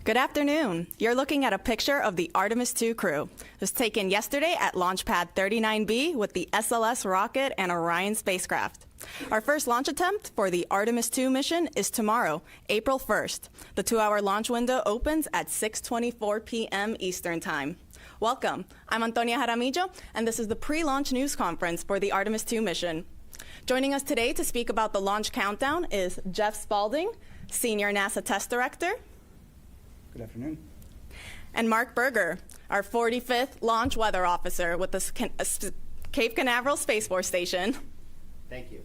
Good afternoon. You're looking at a picture of the Artemis II crew. It was taken yesterday at Launch Pad 39B with the SLS rocket and Orion spacecraft. Our first launch attempt for the Artemis II mission is tomorrow, April 1st. The 2-hour launch window opens at 6:24 p.m. Eastern Time. Welcome. I'm Antonia Jaramillo, and this is the pre-launch news conference for the Artemis II mission. Joining us today to speak about the launch countdown is Jeff Spaulding, Senior NASA Test Director. Good afternoon. And Mark Berger, our 45th Launch Weather Officer with the Cape Canaveral Space Force Station. Thank you.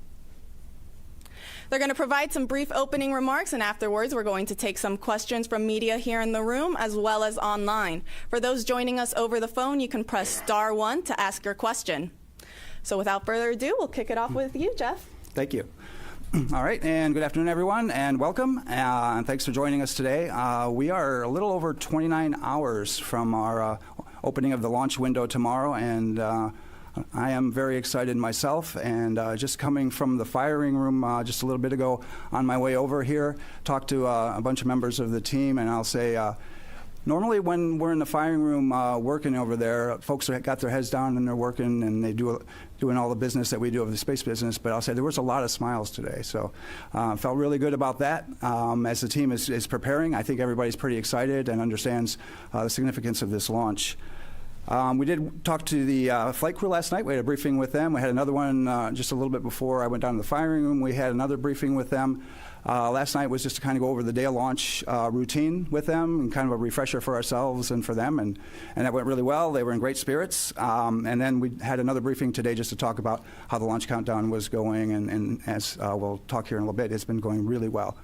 They're going to provide some brief opening remarks, and afterwards we're going to take some questions from media here in the room as well as online. For those joining us over the phone, you can press *1 to ask your question. So without further ado, we'll kick it off with you, Jeff. Thank you. All right, and good afternoon, everyone, and welcome, and thanks for joining us today. We are a little over 29 hours from our opening of the launch window tomorrow, and I am very excited myself, and just coming from the firing room just a little bit ago on my way over here, talked to a bunch of members of the team, and I'll say, normally when we're in the firing room working over there, folks got their heads down and they're working and they doing all the business that we do of the space business, but I'll say there was a lot of smiles today, so felt really good about that. As the team is preparing, I think everybody's pretty excited and understands the significance of this launch. We did talk to the flight crew last night. We had a briefing with them. We had another one just a little bit before I went down to the firing room. We had another briefing with them. Last night was just to kind of go over the day of launch routine with them and kind of a refresher for ourselves and for them, and that went really well. They were in great spirits. And then we had another briefing today just to talk about how the launch countdown was going, and as we'll talk here in a little bit, it's been going really well.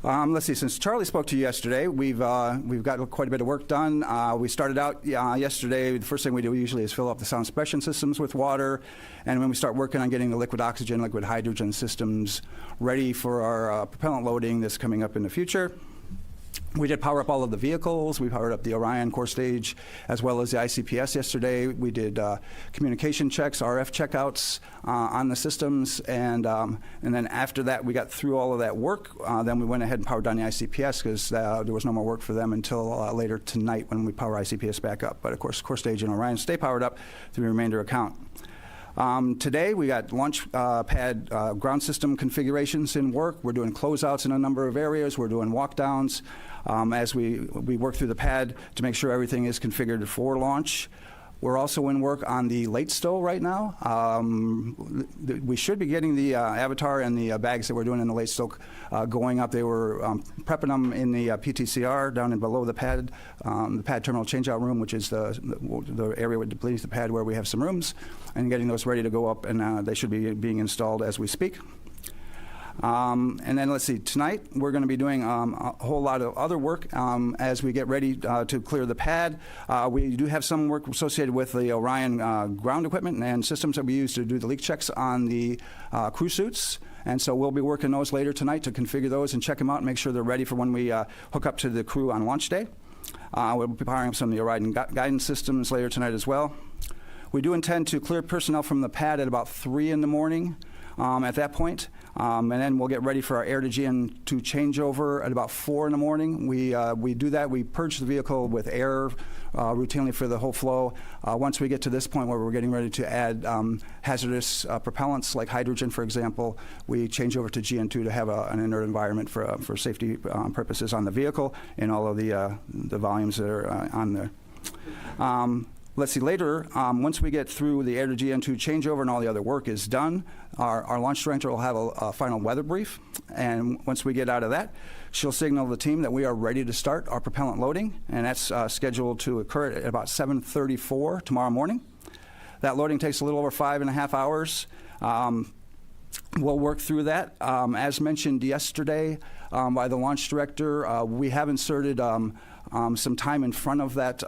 Let's see, since Charlie spoke to you yesterday, we've got quite a bit of work done. We started out yesterday, the first thing we do usually is fill up the sound suppression systems with water, and when we start working on getting the liquid oxygen, liquid hydrogen systems ready for our propellant loading that's coming up in the future. We did power up all of the vehicles. We powered up the Orion core stage as well as the ICPS yesterday. We did communication checks, RF checkouts on the systems, and then after that we got through all of that work. Then we went ahead and powered down the ICPS because there was no more work for them until later tonight when we power ICPS back up. But of course, core stage and Orion stay powered up through the remainder account. Today we got launch pad ground system configurations in work. We're doing closeouts in a number of areas. We're doing walk downs as we work through the pad to make sure everything is configured for launch. We're also in work on the late stow right now. We should be getting the Avatar and the bags that we're doing in the late stow going up. They were prepping them in the PTCR down in below the pad terminal changeout room, which is the area beneath the pad where we have some rooms, and getting those ready to go up, and they should be being installed as we speak. And then let's see, tonight we're going to be doing a whole lot of other work as we get ready to clear the pad. We do have some work associated with the Orion ground equipment and systems that we use to do the leak checks on the crew suits. And so we'll be working those later tonight to configure those and check them out and make sure they're ready for when we hook up to the crew on launch day. We'll be powering up some of the Orion guidance systems later tonight as well. We do intend to clear personnel from the pad at about 3 in the morning at that point. And then we'll get ready for our air-to-GN2 changeover at about 4 in the morning. We do that. We purge the vehicle with air routinely for the whole flow. Once we get to this point where we're getting ready to add hazardous propellants like hydrogen, for example, we change over to GN2 to have an inert environment for safety purposes on the vehicle and all of the volumes that are on there. Let's see, later, once we get through the air-to-GN2 changeover and all the other work is done, our launch director will have a final weather brief. And once we get out of that, she'll signal the team that we are ready to start our propellant loading, and that's scheduled to occur at about 7:34 tomorrow morning. That loading takes a little over 5.5 hours. We'll work through that. As mentioned yesterday by the launch director, we have inserted some time in front of that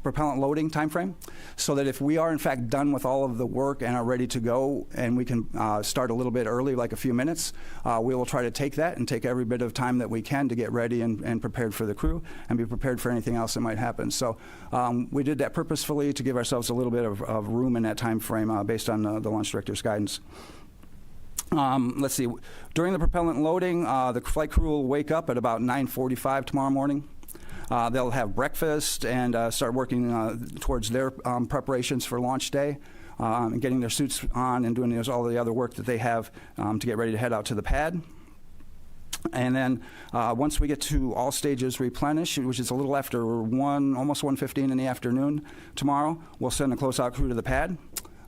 propellant loading time frame, so that if we are in fact done with all of the work and are ready to go and we can start a little bit early, like a few minutes, we will try to take that and take every bit of time that we can to get ready and prepared for the crew and be prepared for anything else that might happen. So we did that purposefully to give ourselves a little bit of room in that time frame based on the launch director's guidance. Let's see. During the propellant loading, the flight crew will wake up at about 9:45 tomorrow morning. They'll have breakfast and start working towards their preparations for launch day, and getting their suits on and doing all the other work that they have to get ready to head out to the pad. And then once we get to all stages replenish, which is a little after almost 1:15 in the afternoon tomorrow, we'll send a closeout crew to the pad.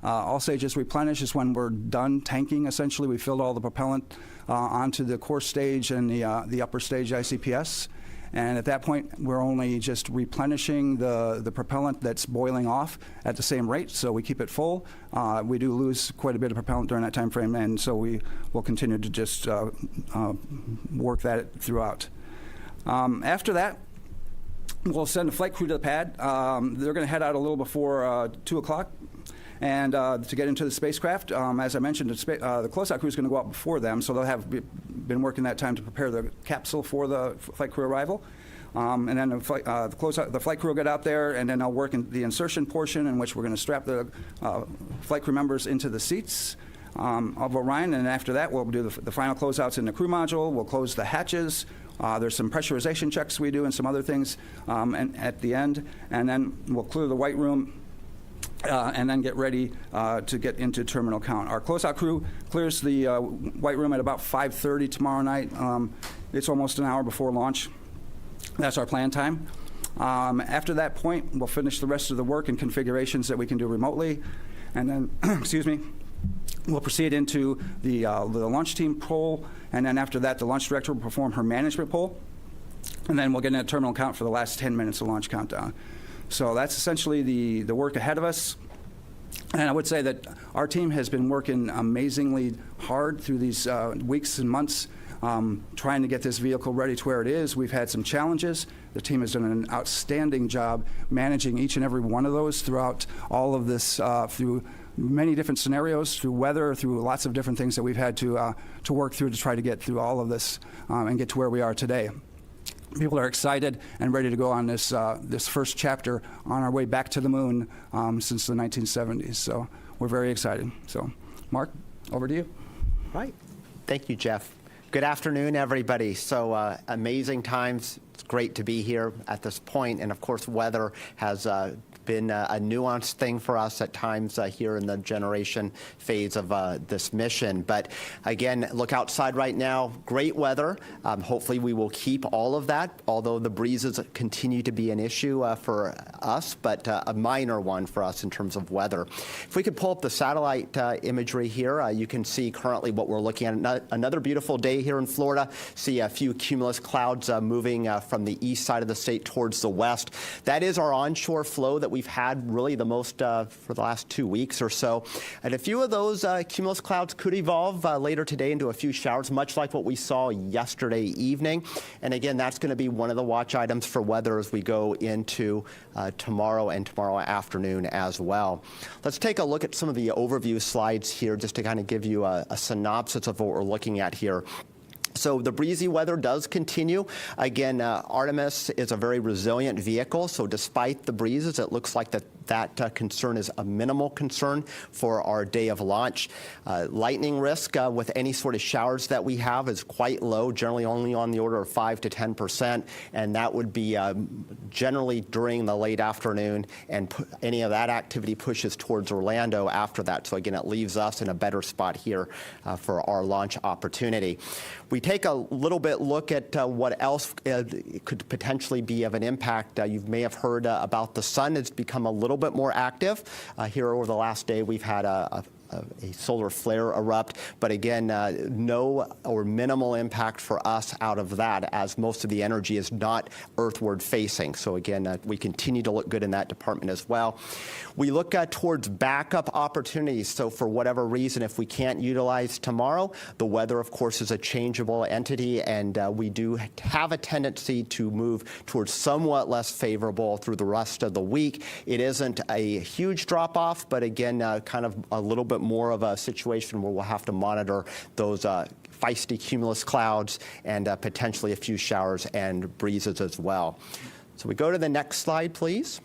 All stages replenish is when we're done tanking, essentially. We filled all the propellant onto the core stage and the upper stage ICPS. And at that point, we're only just replenishing the propellant that's boiling off at the same rate, so we keep it full. We do lose quite a bit of propellant during that time frame, and so we will continue to just work that throughout. After that, we'll send a flight crew to the pad. They're going to head out a little before 2 o'clock. And to get into the spacecraft, as I mentioned, the closeout crew is going to go out before them, so they'll have been working that time to prepare the capsule for the flight crew arrival. And then the flight crew will get out there, and then they'll work in the insertion portion, in which we're going to strap the flight crew members into the seats of Orion. And after that, we'll do the final closeouts in the crew module. We'll close the hatches. There's some pressurization checks we do and some other things and at the end. And then we'll clear the white room. And then get ready to get into terminal count. Our closeout crew clears the white room at about 5:30 tomorrow night. It's almost an hour before launch. That's our plan time. After that point, we'll finish the rest of the work and configurations that we can do remotely. And then, excuse me, we'll proceed into the launch team poll. And then after that, the launch director will perform her management poll. And then we'll get in a terminal count for the last 10 minutes of launch countdown. So that's essentially the work ahead of us. And I would say that our team has been working amazingly hard through these weeks and months trying to get this vehicle ready to where it is. We've had some challenges. The team has done an outstanding job managing each and every one of those throughout all of this, through many different scenarios, through weather, through lots of different things that we've had to work through to try to get through all of this and get to where we are today. People are excited and ready to go on this first chapter on our way back to the moon since the 1970s. So we're very excited. So, Mark, over to you. Right. Thank you, Jeff. Good afternoon, everybody. So amazing times. It's great to be here at this point. And of course, weather has been a nuanced thing for us at times here in the generation phase of this mission. But again, look outside right now, great weather. Hopefully we will keep all of that, although the breezes continue to be an issue for us, but a minor one for us in terms of weather. If we could pull up the satellite imagery here, you can see currently what we're looking at. Another beautiful day here in Florida. See a few cumulus clouds moving from the east side of the state towards the west. That is our onshore flow that we've had really the most for the last 2 weeks or so. And a few of those cumulus clouds could evolve later today into a few showers, much like what we saw yesterday evening. And again, that's going to be one of the watch items for weather as we go into tomorrow and tomorrow afternoon as well. Let's take a look at some of the overview slides here just to kind of give you a synopsis of what we're looking at here. So the breezy weather does continue. Again, Artemis is a very resilient vehicle, so despite the breezes, it looks like that concern is a minimal concern for our day of launch. Lightning risk with any sort of showers that we have is quite low, generally only on the order of 5 to 10%, and that would be generally during the late afternoon, and any of that activity pushes towards Orlando after that. So again, it leaves us in a better spot here for our launch opportunity. We take a little bit look at what else could potentially be of an impact. You may have heard about the sun. It's become a little bit more active. Here over the last day, we've had a solar flare erupt, but again, no or minimal impact for us out of that, as most of the energy is not earthward facing. So again, we continue to look good in that department as well. We look towards backup opportunities. So for whatever reason, if we can't utilize tomorrow, the weather, of course, is a changeable entity, and we do have a tendency to move towards somewhat less favorable through the rest of the week. It isn't a huge drop-off, but again, kind of a little bit more of a situation where we'll have to monitor those feisty cumulus clouds and potentially a few showers and breezes as well. So we go to the next slide, please.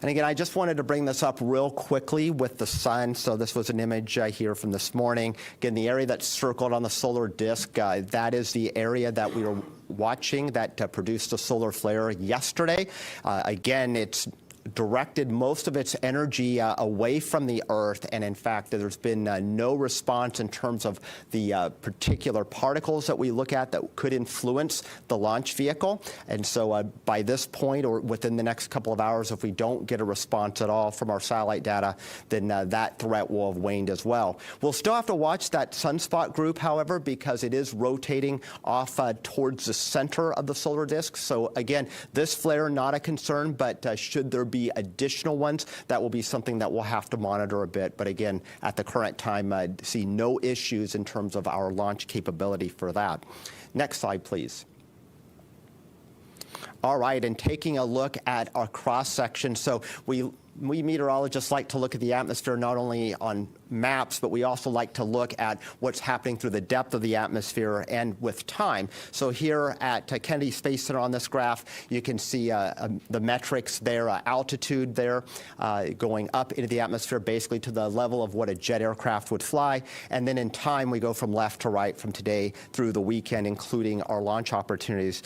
And again, I just wanted to bring this up real quickly with the sun. So this was an image here from this morning. Again, the area that's circled on the solar disk, that is the area that we were watching that produced a solar flare yesterday. Again, it's directed most of its energy away from the Earth, and in fact, there's been no response in terms of the particular particles that we look at that could influence the launch vehicle. And so by this point, or within the next couple of hours, if we don't get a response at all from our satellite data, then that threat will have waned as well. We'll still have to watch that sunspot group, however, because it is rotating off towards the center of the solar disk. So again, this flare, not a concern, but should there be additional ones, that will be something that we'll have to monitor a bit. But again, at the current time, I see no issues in terms of our launch capability for that. Next slide, please. All right, and taking a look at our cross-section. So we meteorologists like to look at the atmosphere not only on maps, but we also like to look at what's happening through the depth of the atmosphere and with time. So here at Kennedy Space Center on this graph, you can see the metrics there, altitude there, going up into the atmosphere basically to the level of what a jet aircraft would fly. And then in time, we go from left to right from today through the weekend, including our launch opportunities.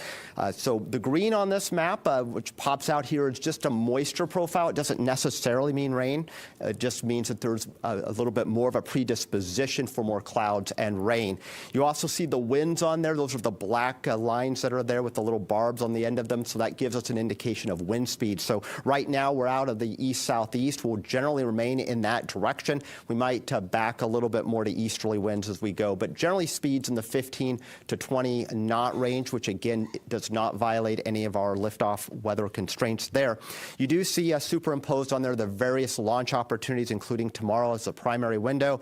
So the green on this map, which pops out here, is just a moisture profile. It doesn't necessarily mean rain. It just means that there's a little bit more of a predisposition for more clouds and rain. You also see the winds on there. Those are the black lines that are there with the little barbs on the end of them. So that gives us an indication of wind speed. So right now we're out of the east-southeast. We'll generally remain in that direction. We might back a little bit more to easterly winds as we go, but generally speeds in the 15 to 20 knot range, which again does not violate any of our liftoff weather constraints there. You do see superimposed on there the various launch opportunities, including tomorrow as the primary window,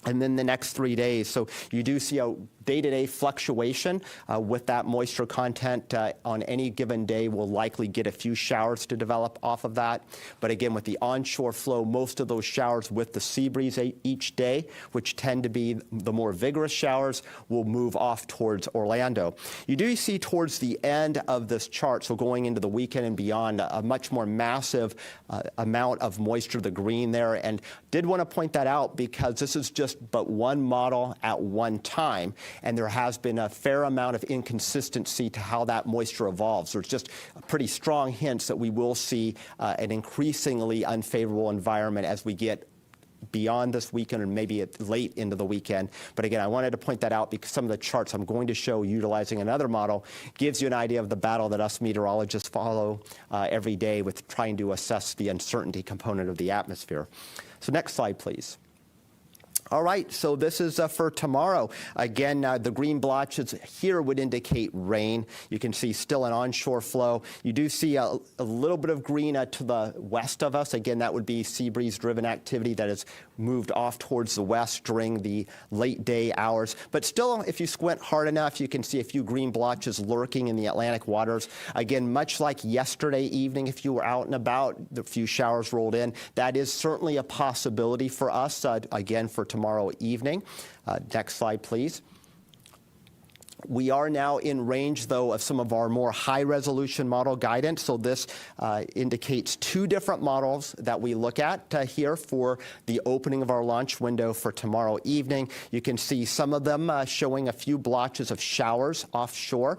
and then the next 3 days. So you do see a day-to-day fluctuation with that moisture content. On any given day, we'll likely get a few showers to develop off of that. But again, with the onshore flow, most of those showers with the sea breeze each day, which tend to be the more vigorous showers, will move off towards Orlando. You do see towards the end of this chart, so going into the weekend and beyond, a much more massive amount of moisture, the green there. And did want to point that out because this is just but one model at one time. And there has been a fair amount of inconsistency to how that moisture evolves. There's just pretty strong hints that we will see an increasingly unfavorable environment as we get beyond this weekend and maybe late into the weekend. But again, I wanted to point that out because some of the charts I'm going to show utilizing another model gives you an idea of the battle that us meteorologists follow every day with trying to assess the uncertainty component of the atmosphere. So next slide, please. All right, so this is for tomorrow. Again, the green blotches here would indicate rain. You can see still an onshore flow. You do see a little bit of green to the west of us. Again, that would be sea breeze-driven activity that has moved off towards the west during the late day hours. But still, if you squint hard enough, you can see a few green blotches lurking in the Atlantic waters. Again, much like yesterday evening, if you were out and about, the few showers rolled in. That is certainly a possibility for us, again, for tomorrow evening. Next slide, please. We are now in range, though, of some of our more high-resolution model guidance. So this indicates two different models that we look at here for the opening of our launch window for tomorrow evening. You can see some of them showing a few blotches of showers offshore,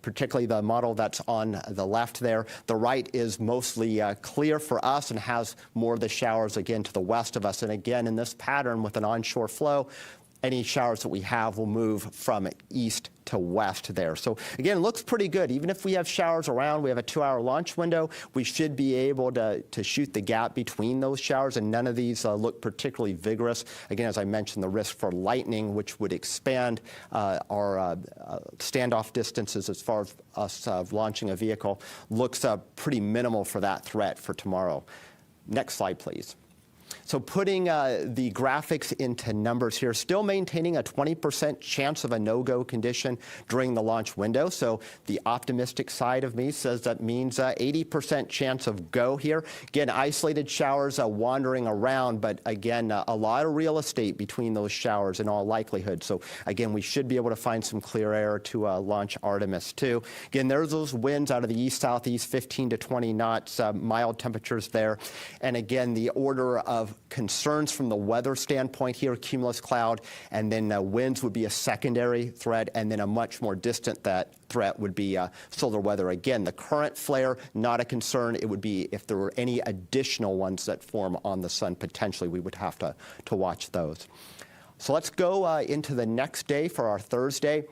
particularly the model that's on the left there. The right is mostly clear for us and has more of the showers, again, to the west of us. And again, in this pattern with an onshore flow, any showers that we have will move from east to west there. So again, it looks pretty good. Even if we have showers around, we have a 2-hour launch window, we should be able to shoot the gap between those showers, and none of these look particularly vigorous. Again, as I mentioned, the risk for lightning, which would expand our standoff distances as far as us launching a vehicle, looks pretty minimal for that threat for tomorrow. Next slide, please. So putting the graphics into numbers here, still maintaining a 20% chance of a no-go condition during the launch window. So the optimistic side of me says that means 80% chance of go here. Again, isolated showers wandering around, but again, a lot of real estate between those showers in all likelihood. So again, we should be able to find some clear air to launch Artemis 2. Again, there's those winds out of the east-southeast, 15 to 20 knots, mild temperatures there. And again, the order of concerns from the weather standpoint here, cumulus cloud, and then winds would be a secondary threat, and then a much more distant threat would be solar weather. Again, the current flare, not a concern. It would be if there were any additional ones that form on the sun, potentially we would have to watch those. So let's go into the next day for our Thursday.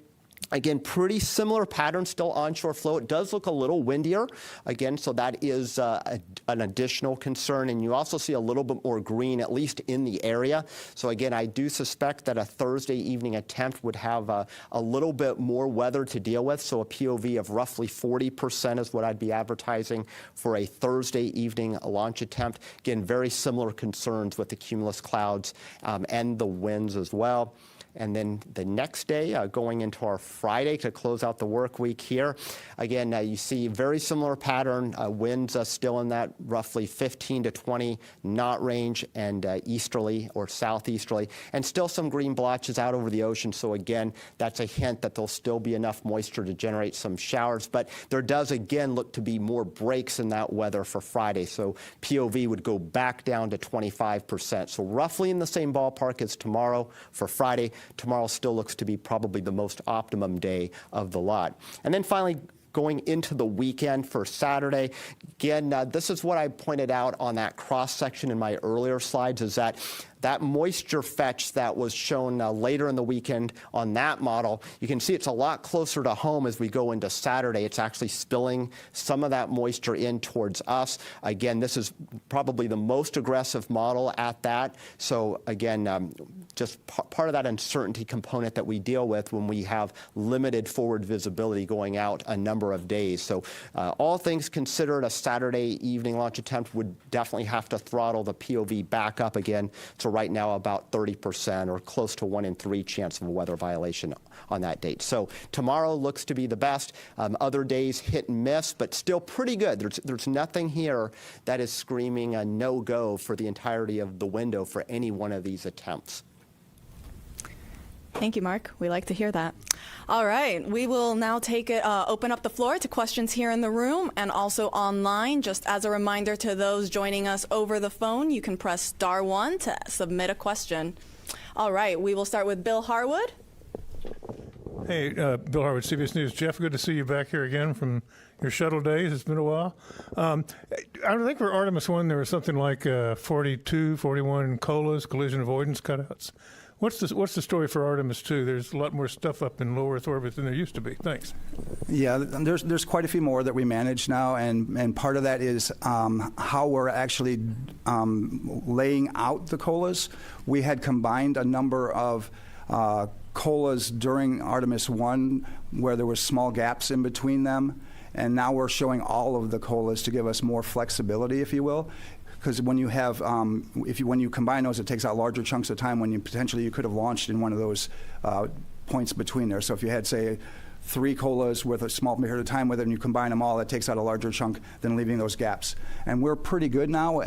Again, pretty similar pattern, still onshore flow. It does look a little windier, again, so that is an additional concern. And you also see a little bit more green, at least in the area. So again, I do suspect that a Thursday evening attempt would have a little bit more weather to deal with. So a POV of roughly 40% is what I'd be advertising for a Thursday evening launch attempt. Again, very similar concerns with the cumulus clouds and the winds as well. And then the next day, going into our Friday to close out the work week here, again, you see very similar pattern, winds still in that roughly 15 to 20 knot range, and easterly or southeasterly, and still some green blotches out over the ocean. So again, that's a hint that there'll still be enough moisture to generate some showers. But there does again look to be more breaks in that weather for Friday. So POV would go back down to 25%. So roughly in the same ballpark as tomorrow for Friday. Tomorrow still looks to be probably the most optimum day of the lot. And then finally, going into the weekend for Saturday, again, this is what I pointed out on that cross-section in my earlier slides, is that moisture fetch that was shown later in the weekend on that model, you can see it's a lot closer to home as we go into Saturday. It's actually spilling some of that moisture in towards us. Again, this is probably the most aggressive model at that. So again, just part of that uncertainty component that we deal with when we have limited forward visibility going out a number of days. So all things considered, a Saturday evening launch attempt would definitely have to throttle the POV back up again. So right now about 30% or close to 1 in 3 chance of a weather violation on that date. So tomorrow looks to be the best. Other days hit and miss, but still pretty good. There's nothing here that is screaming a no-go for the entirety of the window for any one of these attempts. Thank you, Mark. We like to hear that. All right, we will now open up the floor to questions here in the room and also online. Just as a reminder to those joining us over the phone, you can press *1 to submit a question. All right, we will start with Bill Harwood. Hey, Bill Harwood, CBS News. Jeff, good to see you back here again from your shuttle days. It's been a while. I think for Artemis 1, there was something like 42, 41 COLAs, collision avoidance cutouts. What's the story for Artemis 2? There's a lot more stuff up in low Earth orbit than there used to be. Thanks. Yeah, there's quite a few more that we manage now, and part of that is how we're actually laying out the COLAs. We had combined a number of COLAs during Artemis 1 where there were small gaps in between them, and now we're showing all of the COLAs to give us more flexibility, if you will. Because when you have, when you combine those, it takes out larger chunks of time when you could have launched in one of those points between there. So if you had, say, 3 COLAs with a small period of time with it, and you combine them all, that takes out a larger chunk than leaving those gaps. And we're pretty good now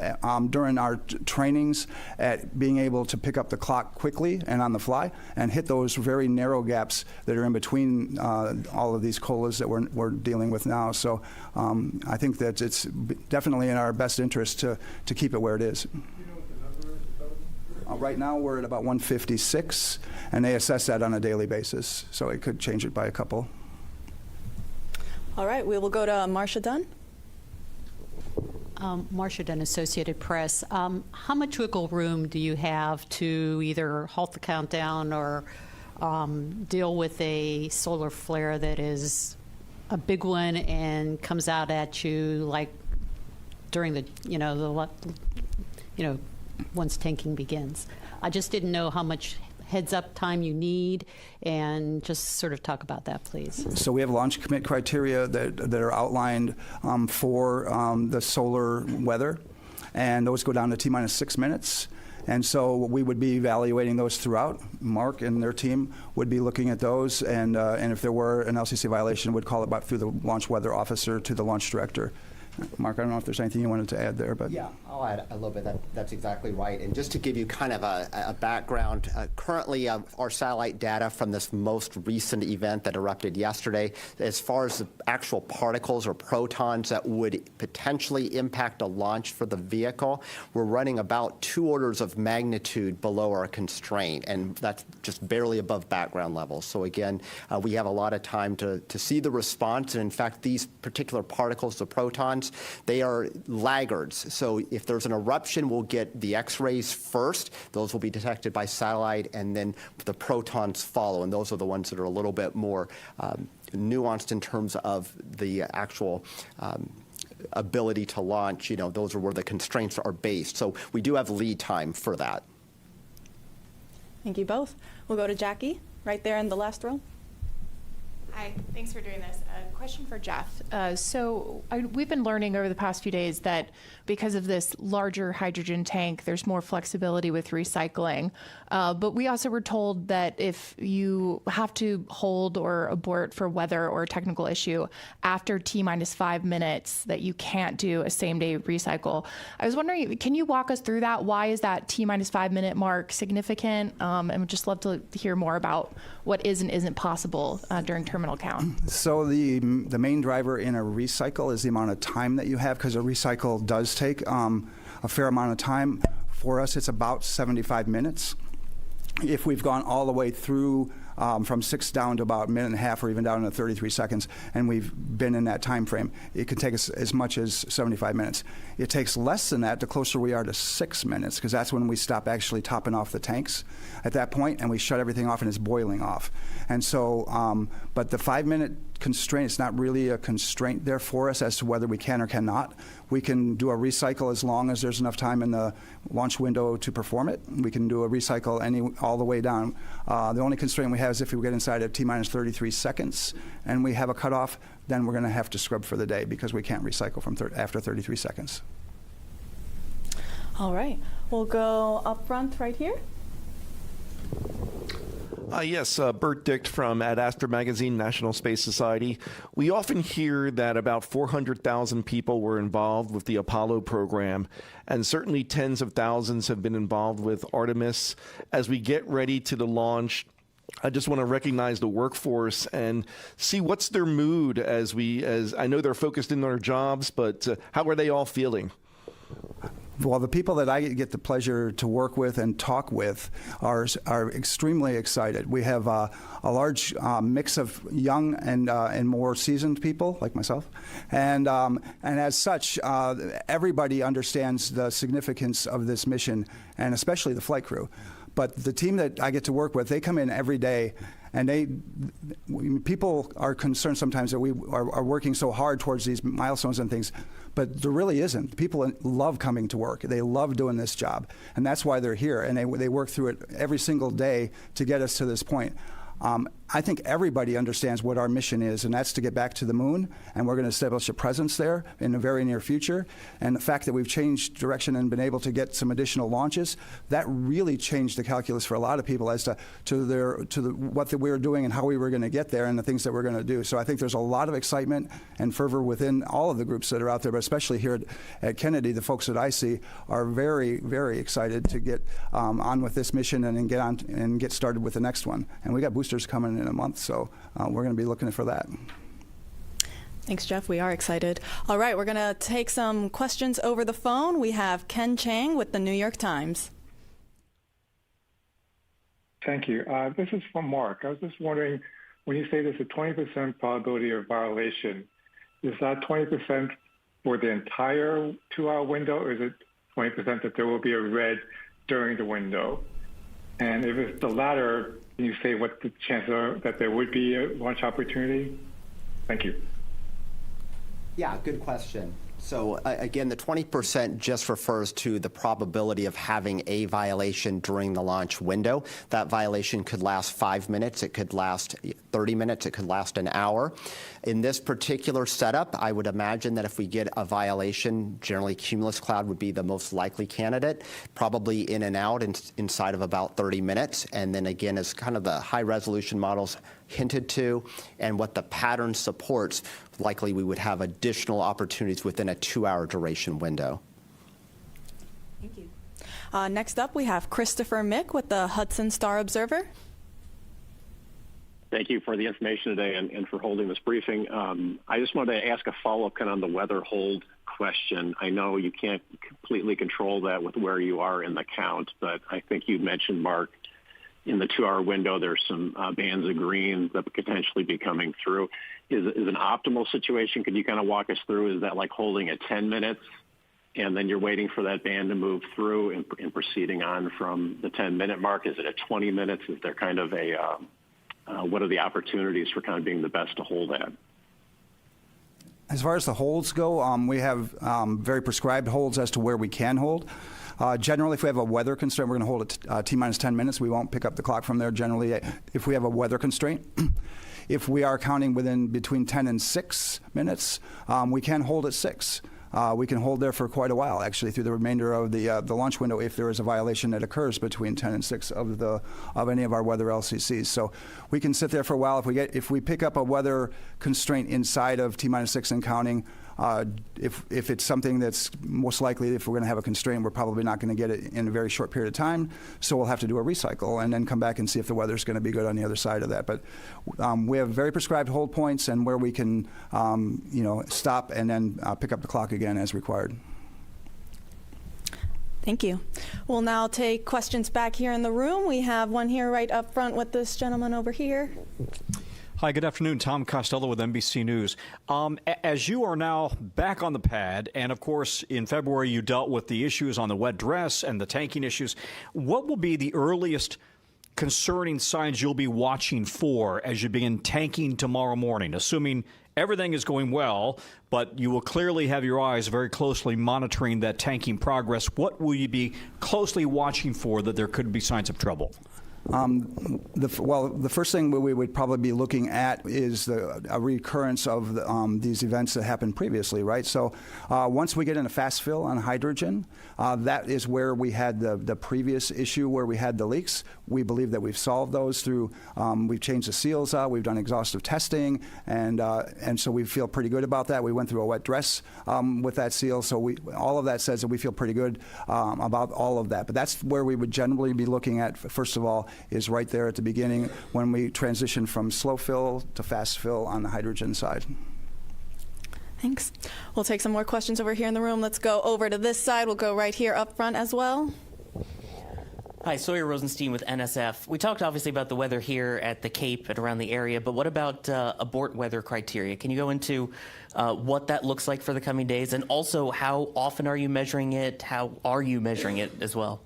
during our trainings at being able to pick up the clock quickly and on the fly and hit those very narrow gaps that are in between all of these COLAs that we're dealing with now. So I think that it's definitely in our best interest to keep it where it is. Right now we're at about 156, and they assess that on a daily basis, so it could change it by a couple. All right, we will go to Marcia Dunn. Marcia Dunn, Associated Press. How much wiggle room do you have to either halt the countdown or deal with a solar flare that is a big one and comes out at you like during the once tanking begins? I just didn't know how much heads-up time you need, and just sort of talk about that, please. So we have launch commit criteria that are outlined for the solar weather. and those go down to T-minus 6 minutes. And so we would be evaluating those throughout. Mark and their team would be looking at those, and if there were an LCC violation, would call it back through the launch weather officer to the launch director. Mark, I don't know if there's anything you wanted to add there, but yeah, I'll add a little bit. That's exactly right. And just to give you kind of a background, currently our satellite data from this most recent event that erupted yesterday, as far as the actual particles or protons that would potentially impact a launch for the vehicle, we're running about 2 orders of magnitude below our constraint, and that's just barely above background levels. So again, we have a lot of time to see the response, and in fact, these particular particles, the protons, they are laggards. So if there's an eruption, we'll get the X-rays first. Those will be detected by satellite, and then the protons follow, and those are the ones that are a little bit more nuanced in terms of the actual ability to launch. You know, those are where the constraints are based. So we do have lead time for that. Thank you both. We'll go to Jackie, right there in the last row. Hi, thanks for doing this. A question for Jeff. We've been learning over the past few days that because of this larger hydrogen tank, there's more flexibility with recycling. But we also were told that if you have to hold or abort for weather or technical issue after T-minus 5 minutes, that you can't do a same-day recycle. I was wondering, can you walk us through that? Why is that T-minus 5 minute mark significant? And would just love to hear more about what is and isn't possible during terminal count. So the main driver in a recycle is the amount of time that you have, because a recycle does take a fair amount of time. For us, it's about 75 minutes. If we've gone all the way through from 6 down to about a minute and a half, or even down to 33 seconds, and we've been in that time frame, it can take us as much as 75 minutes. It takes less than that the closer we are to 6 minutes, because that's when we stop actually topping off the tanks at that point, and we shut everything off and it's boiling off. And so, but the 5-minute constraint, it's not really a constraint there for us as to whether we can or cannot. We can do a recycle as long as there's enough time in the launch window to perform it. We can do a recycle all the way down. The only constraint we have is if we get inside of T-minus 33 seconds and we have a cutoff, then we're going to have to scrub for the day, because we can't recycle from after 33 seconds. All right. We'll go up front right here. Yes, Bert Dicht from Ad Astra Magazine, National Space Society. We often hear that about 400,000 people were involved with the Apollo program, and certainly tens of thousands have been involved with Artemis. As we get ready to the launch, I just want to recognize the workforce and see what's their mood as I know they're focused in their jobs, but how are they all feeling? Well, the people that I get the pleasure to work with and talk with are extremely excited. We have a large mix of young and more seasoned people like myself, and as such, everybody understands the significance of this mission, and especially the flight crew. But the team that I get to work with, they come in every day, and people are concerned sometimes that we are working so hard towards these milestones and things, but there really isn't. People love coming to work. They love doing this job, and that's why they're here, and they work through it every single day to get us to this point. I think everybody understands what our mission is, and that's to get back to the moon, and we're going to establish a presence there in the very near future. And the fact that we've changed direction and been able to get some additional launches, that really changed the calculus for a lot of people as to what we were doing and how we were going to get there and the things that we're going to do. So I think there's a lot of excitement and fervor within all of the groups that are out there, but especially here at Kennedy, the folks that I see are very, very excited to get on with this mission and get started with the next one. And we got boosters coming in a month, so we're going to be looking for that. Thanks, Jeff. We are excited. All right, we're going to take some questions over the phone. We have Ken Chang with the New York Times. Thank you. This is from Mark. I was just wondering, when you say there's a 20% probability of violation, is that 20% for the entire 2-hour window, or is it 20% that there will be a red during the window? And if it's the latter, can you say what the chances are that there would be a launch opportunity? Thank you. Yeah, good question. So again, the 20% just refers to the probability of having a violation during the launch window. That violation could last 5 minutes, it could last 30 minutes, it could last an hour. In this particular setup, I would imagine that if we get a violation, generally Cumulus Cloud would be the most likely candidate, probably in and out inside of about 30 minutes. And then again, as kind of the high resolution models hinted to and what the pattern supports, likely we would have additional opportunities within a 2-hour duration window. Thank you. Next up, we have Christopher Mick with the Hudson Star Observer. Thank you for the information today and for holding this briefing. I just wanted to ask a follow-up kind of on the weather hold question. I know you can't completely control that with where you are in the count, but I think you mentioned, Mark, in the 2-hour window, there's some bands of green that could potentially be coming through. Is an optimal situation? Could you kind of walk us through? Is that like holding at 10 minutes and then you're waiting for that band to move through and proceeding on from the 10-minute mark? Is it at 20 minutes? Is there kind of a, what are the opportunities for kind of being the best to hold at? As far as the holds go, we have very prescribed holds as to where we can hold. Generally, if we have a weather constraint, we're going to hold it T-minus 10 minutes. We won't pick up the clock from there generally if we have a weather constraint. If we are counting within between 10 and 6 minutes, we can hold at 6. We can hold there for quite a while, actually, through the remainder of the launch window if there is a violation that occurs between 10 and 6 of any of our weather LCCs. So we can sit there for a while. If we pick up a weather constraint inside of T-minus 6 and counting, if it's something that's most likely, if we're going to have a constraint, we're probably not going to get it in a very short period of time. So we'll have to do a recycle and then come back and see if the weather's going to be good on the other side of that. But we have very prescribed hold points and where we can, stop and then pick up the clock again as required. Thank you. We'll now take questions back here in the room. We have one here right up front with this gentleman over here. Hi, good afternoon. Tom Costello with NBC News. As you are now back on the pad, and of course in February you dealt with the issues on the wet dress and the tanking issues, what will be the earliest concerning signs you'll be watching for as you begin tanking tomorrow morning, assuming everything is going well, but you will clearly have your eyes very closely monitoring that tanking progress? What will you be closely watching for that there could be signs of trouble? The first thing we would probably be looking at is a recurrence of these events that happened previously, right? So once we get in a fast fill on hydrogen, that is where we had the previous issue where we had the leaks. We believe that we've solved those through, we've changed the seals out, we've done exhaustive testing, and so we feel pretty good about that. We went through a wet dress with that seal, so all of that says that we feel pretty good about all of that. But that's where we would generally be looking at, first of all, is right there at the beginning when we transition from slow fill to fast fill on the hydrogen side. Thanks. We'll take some more questions over here in the room. Let's go over to this side. We'll go right here up front as well. Hi, Sawyer Rosenstein with NSF. We talked obviously about the weather here at the Cape and around the area, but what about abort weather criteria? Can you go into what that looks like for the coming days? And also, how often are you measuring it? How are you measuring it as well?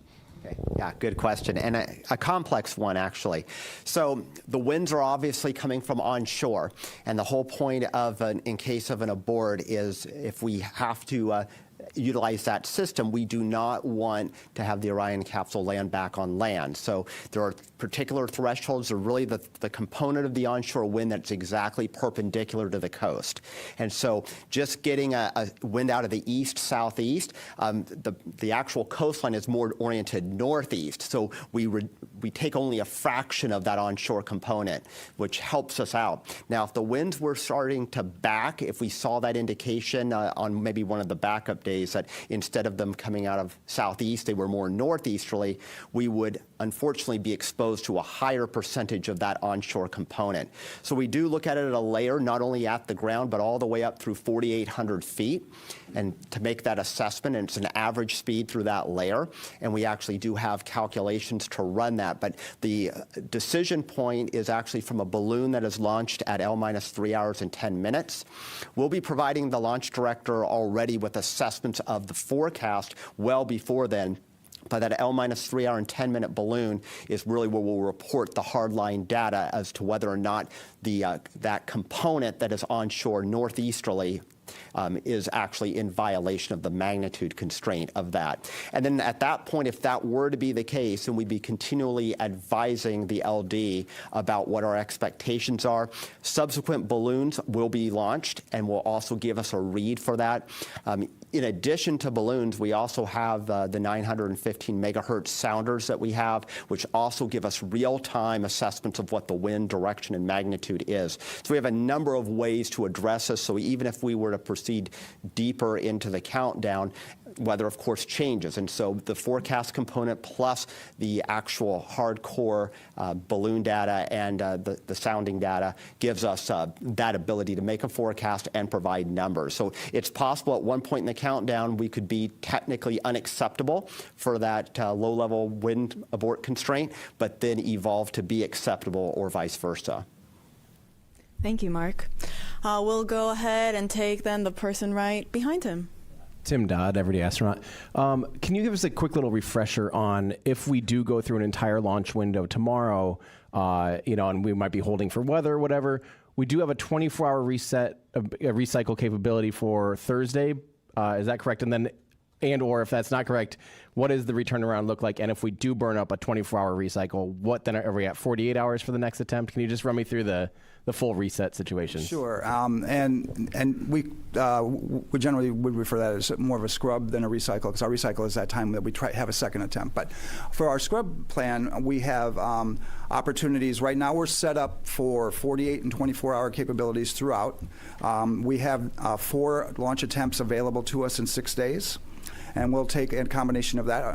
Okay. Yeah, good question, and a complex one, actually. So the winds are obviously coming from onshore, and the whole point of in case of an abort is if we have to utilize that system, we do not want to have the Orion capsule land back on land. So there are particular thresholds, are really the component of the onshore wind that's exactly perpendicular to the coast. And so just getting a wind out of the east, southeast, the actual coastline is more oriented northeast. So we take only a fraction of that onshore component, which helps us out. Now, if the winds were starting to back, if we saw that indication on maybe one of the backup days that instead of them coming out of southeast, they were more northeasterly, we would unfortunately be exposed to a higher percentage of that onshore component. So we do look at it at a layer, not only at the ground, but all the way up through 4,800 feet. And to make that assessment, and it's an average speed through that layer, and we actually do have calculations to run that. But the decision point is actually from a balloon that is launched at L-minus 3 hours and 10 minutes. We'll be providing the launch director already with assessments of the forecast well before then. But that L-minus 3 hour and 10-minute balloon is really where we'll report the hardline data as to whether or not that component that is onshore northeasterly is actually in violation of the magnitude constraint of that. And then at that point, if that were to be the case, then we'd be continually advising the LD about what our expectations are. Subsequent balloons will be launched and will also give us a read for that. In addition to balloons, we also have the 915 megahertz sounders that we have, which also give us real-time assessments of what the wind direction and magnitude is. So we have a number of ways to address this. So even if we were to proceed deeper into the countdown, weather, of course, changes. And so the forecast component plus the actual hardcore balloon data and the sounding data gives us that ability to make a forecast and provide numbers. So it's possible at one point in the countdown we could be technically unacceptable for that low-level wind abort constraint, but then evolve to be acceptable or vice versa. Thank you, Mark. We'll go ahead and take then the person right behind him. Tim Dodd, Everyday Astronaut. Can you give us a quick little refresher on if we do go through an entire launch window tomorrow, and we might be holding for weather or whatever, we do have a 24-hour recycle capability for Thursday. Is that correct? And/or if that's not correct, what does the return around look like? And if we do burn up a 24-hour recycle, what then are we at? 48 hours for the next attempt? Can you just run me through the full reset situation? Sure. And we generally would refer that as more of a scrub than a recycle, because our recycle is that time that we have a second attempt. But for our scrub plan, we have opportunities. Right now we're set up for 48 and 24-hour capabilities throughout. We have 4 launch attempts available to us in 6 days. And we'll take a combination of that.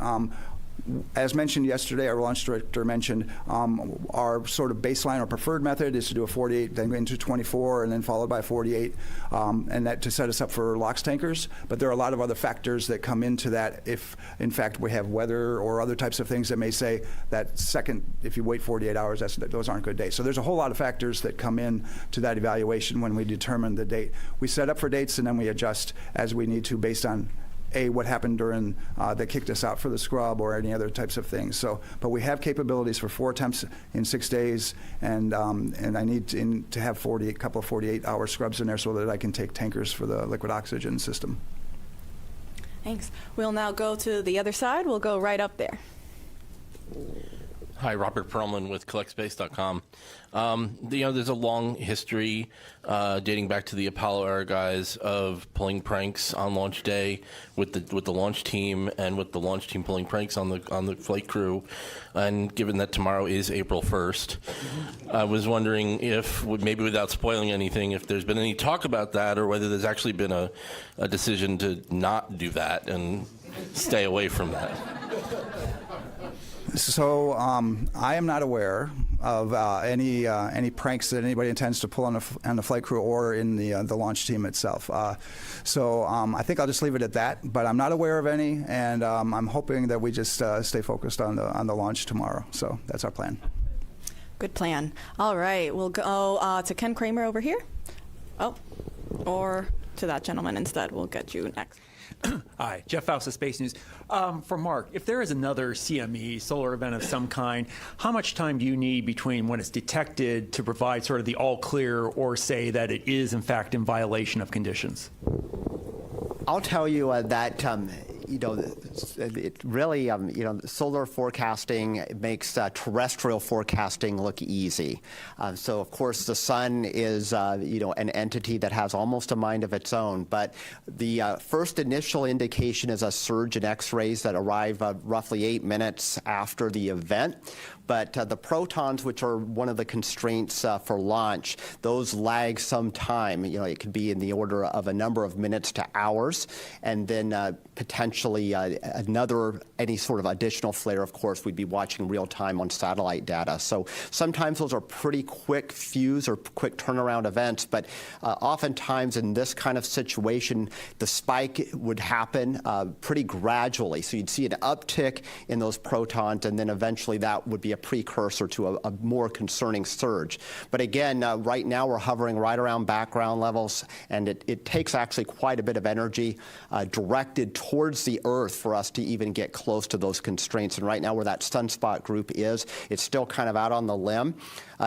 As mentioned yesterday, our launch director mentioned our sort of baseline or preferred method is to do a 48, then go into 24, and then followed by 48, and that to set us up for LOX tankers. But there are a lot of other factors that come into that if, in fact, we have weather or other types of things that may say that second, if you wait 48 hours, those aren't good days. So there's a whole lot of factors that come in to that evaluation when we determine the date. We set up for dates, and then we adjust as we need to based on what happened during that kicked us out for the scrub or any other types of things. So, but we have capabilities for 4 attempts in 6 days, and I need to have a couple of 48-hour scrubs in there so that I can take tankers for the liquid oxygen system. Thanks. We'll now go to the other side. We'll go right up there. Hi, Robert Perlman with CollectSpace.com. There's a long history dating back to the Apollo era guys of pulling pranks on launch day with the launch team and with the launch team pulling pranks on the flight crew. And given that tomorrow is April 1st, I was wondering if, maybe without spoiling anything, if there's been any talk about that or whether there's actually been a decision to not do that and stay away from that. So I am not aware of any pranks that anybody intends to pull on the flight crew or in the launch team itself. So I think I'll just leave it at that. But I'm not aware of any, and I'm hoping that we just stay focused on the launch tomorrow. So that's our plan. Good plan. All right, we'll go to Ken Kramer over here. Oh, or to that gentleman instead. We'll get you next. Hi, Jeff Faust of Space News. For Mark, if there is another CME, solar event of some kind, how much time do you need between when it's detected to provide sort of the all clear or say that it is, in fact, in violation of conditions? I'll tell you that it really, solar forecasting makes terrestrial forecasting look easy. So, of course, the sun is, an entity that has almost a mind of its own. But the first initial indication is a surge in X-rays that arrive roughly 8 minutes after the event. But the protons, which are one of the constraints for launch, those lag some time. It could be in the order of a number of minutes to hours, and then potentially any sort of additional flare, of course, we'd be watching real time on satellite data. So sometimes those are pretty quick fuse or quick turnaround events, but oftentimes in this kind of situation, the spike would happen pretty gradually. So you'd see an uptick in those protons, and then eventually that would be a precursor to a more concerning surge. But again, right now we're hovering right around background levels, and it takes actually quite a bit of energy directed towards the Earth for us to even get close to those constraints. And right now where that sunspot group is, it's still kind of out on the limb.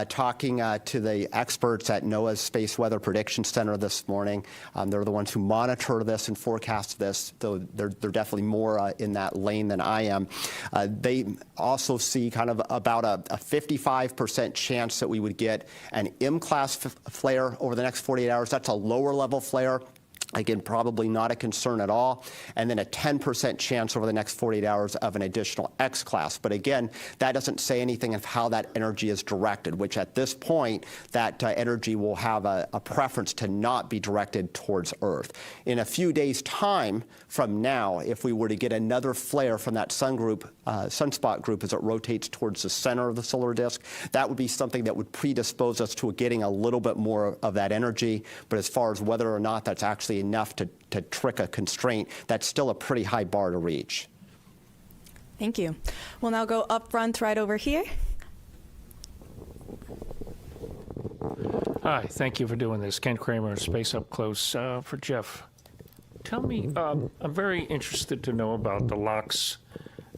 Talking to the experts at NOAA's Space Weather Prediction Center this morning, they're the ones who monitor this and forecast this, though they're definitely more in that lane than I am. They also see kind of about a 55% chance that we would get an M-class flare over the next 48 hours. That's a lower level flare. Again, probably not a concern at all. And then a 10% chance over the next 48 hours of an additional X-class. But again, that doesn't say anything of how that energy is directed, which at this point, that energy will have a preference to not be directed towards Earth. In a few days' time from now, if we were to get another flare from that sunspot group as it rotates towards the center of the solar disk, that would be something that would predispose us to getting a little bit more of that energy. But as far as whether or not that's actually enough to trick a constraint, that's still a pretty high bar to reach. Thank you. We'll now go up front right over here. Hi, thank you for doing this. Ken Kramer, Space Up Close for Jeff. Tell me, I'm very interested to know about the LOX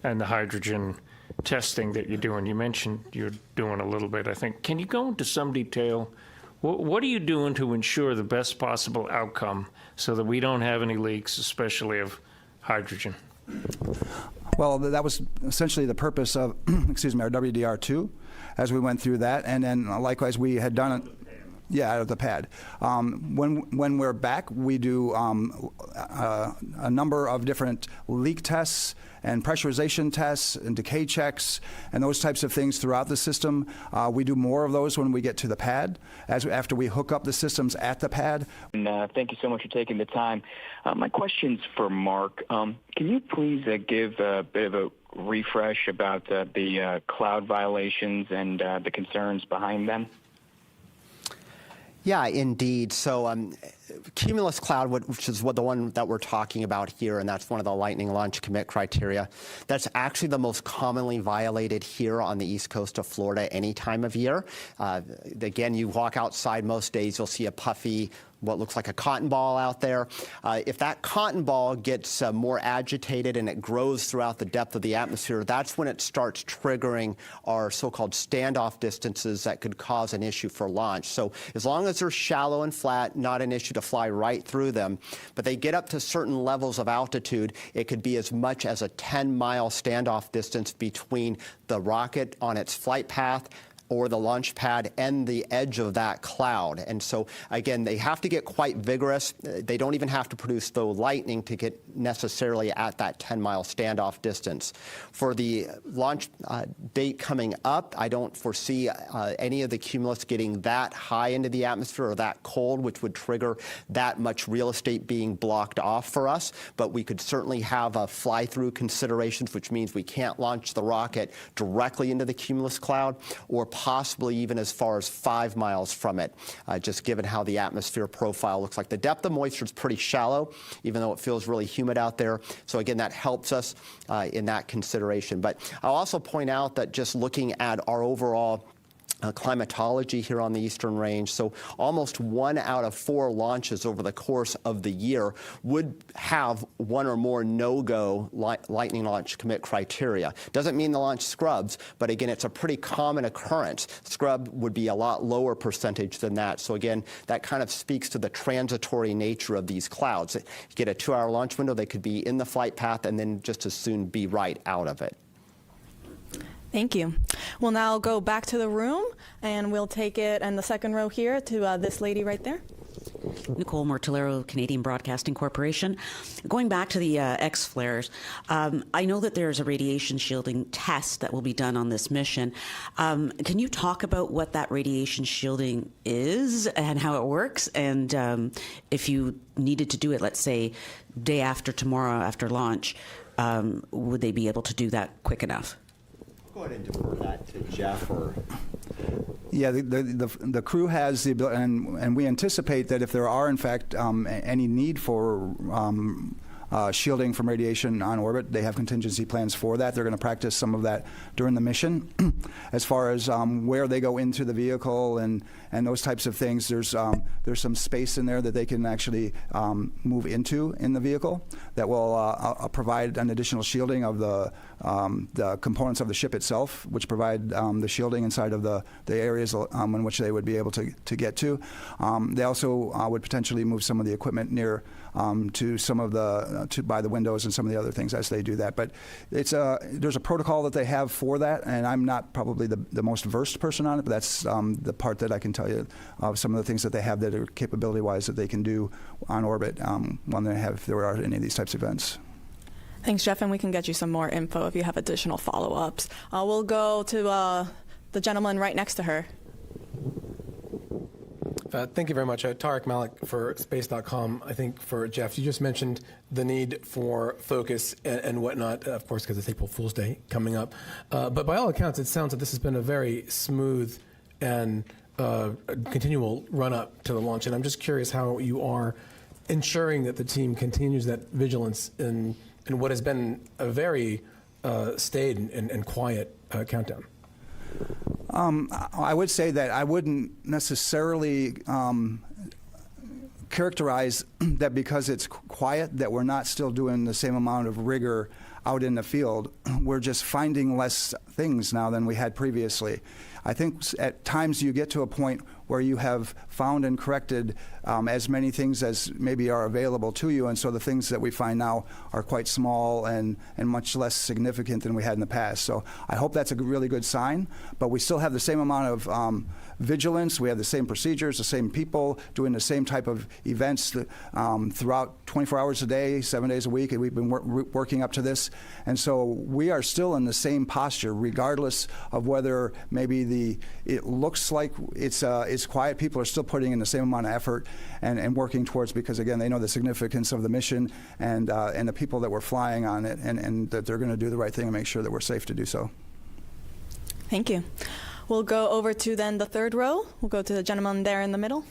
and the hydrogen testing that you're doing. You mentioned you're doing a little bit, I think. Can you go into some detail? What are you doing to ensure the best possible outcome so that we don't have any leaks, especially of hydrogen? Well, that was essentially the purpose of, excuse me, our WDR2 as we went through that. And then likewise, we had done it. Yeah, out of the pad. When we're back, we do a number of different leak tests and pressurization tests and decay checks and those types of things throughout the system. We do more of those when we get to the pad, after we hook up the systems at the pad. And thank you so much for taking the time. My question's for Mark. Can you please give a bit of a refresh about the cloud violations and the concerns behind them? Yeah, indeed. So Cumulus Cloud, which is the one that we're talking about here, and that's one of the Lightning Launch Commit criteria, that's actually the most commonly violated here on the east coast of Florida any time of year. Again, you walk outside most days, you'll see a puffy, what looks like a cotton ball out there. If that cotton ball gets more agitated and it grows throughout the depth of the atmosphere, that's when it starts triggering our so-called standoff distances that could cause an issue for launch. So as long as they're shallow and flat, not an issue to fly right through them. But they get up to certain levels of altitude, it could be as much as a 10-mile standoff distance between the rocket on its flight path or the launch pad and the edge of that cloud. And so, again, they have to get quite vigorous. They don't even have to produce, though, lightning to get necessarily at that 10-mile standoff distance. For the launch date coming up, I don't foresee any of the cumulus getting that high into the atmosphere or that cold, which would trigger that much real estate being blocked off for us. But we could certainly have fly-through considerations, which means we can't launch the rocket directly into the cumulus cloud or possibly even as far as 5 miles from it, just given how the atmosphere profile looks like. The depth of moisture is pretty shallow, even though it feels really humid out there. So again, that helps us in that consideration. But I'll also point out that just looking at our overall climatology here on the Eastern Range. So almost 1 out of 4 launches over the course of the year would have 1 or more no-go lightning launch commit criteria. Doesn't mean the launch scrubs, but again, it's a pretty common occurrence. Scrub would be a lot lower percentage than that. So again, that kind of speaks to the transitory nature of these clouds. You get a 2-hour launch window, they could be in the flight path and then just as soon be right out of it. Thank you. We'll now go back to the room, and we'll take it in the second row here to this lady right there. Nicole Mortillero, Canadian Broadcasting Corporation. Going back to the X flares, I know that there's a radiation shielding test that will be done on this mission. Can you talk about what that radiation shielding is and how it works? And if you needed to do it, let's say, day after tomorrow after launch, would they be able to do that quick enough? Go ahead and defer that to Jeff or... Yeah, the crew has the ability, and we anticipate that if there are, in fact, any need for shielding from radiation on orbit. They have contingency plans for that. They're going to practice some of that during the mission. As far as where they go into the vehicle and those types of things, there's some space in there that they can actually move into in the vehicle that will provide an additional shielding of the components of the ship itself, which provide the shielding inside of the areas in which they would be able to get to. They also would potentially move some of the equipment near to some of by the windows and some of the other things as they do that. But there's a protocol that they have for that, and I'm not probably the most versed person on it, but that's the part that I can tell you of some of the things that they have that are capability-wise that they can do on orbit when there are any of these types of events. Thanks, Jeff, and we can get you some more info if you have additional follow-ups. We'll go to the gentleman right next to her. Thank you very much. Tarek Malik for Space.com. I think for Jeff, you just mentioned the need for focus and whatnot, of course, because it's April Fool's Day coming up. But by all accounts, it sounds like this has been a very smooth and continual run-up to the launch. And I'm just curious how you are ensuring that the team continues that vigilance in what has been a very staid and quiet countdown. I would say that I wouldn't necessarily characterize that because it's quiet that we're not still doing the same amount of rigor out in the field. We're just finding less things now than we had previously. I think at times you get to a point where you have found and corrected as many things as maybe are available to you, and so the things that we find now are quite small and much less significant than we had in the past. So I hope that's a really good sign, but we still have the same amount of vigilance. We have the same procedures, the same people doing the same type of events throughout 24 hours a day, 7 days a week, and we've been working up to this. And so we are still in the same posture, regardless of whether maybe it looks like it's quiet. People are still putting in the same amount of effort and working towards, because again, they know the significance of the mission and the people that we're flying on it, and that they're going to do the right thing and make sure that we're safe to do so. Thank you. We'll go over to then the third row. We'll go to the gentleman there in the middle.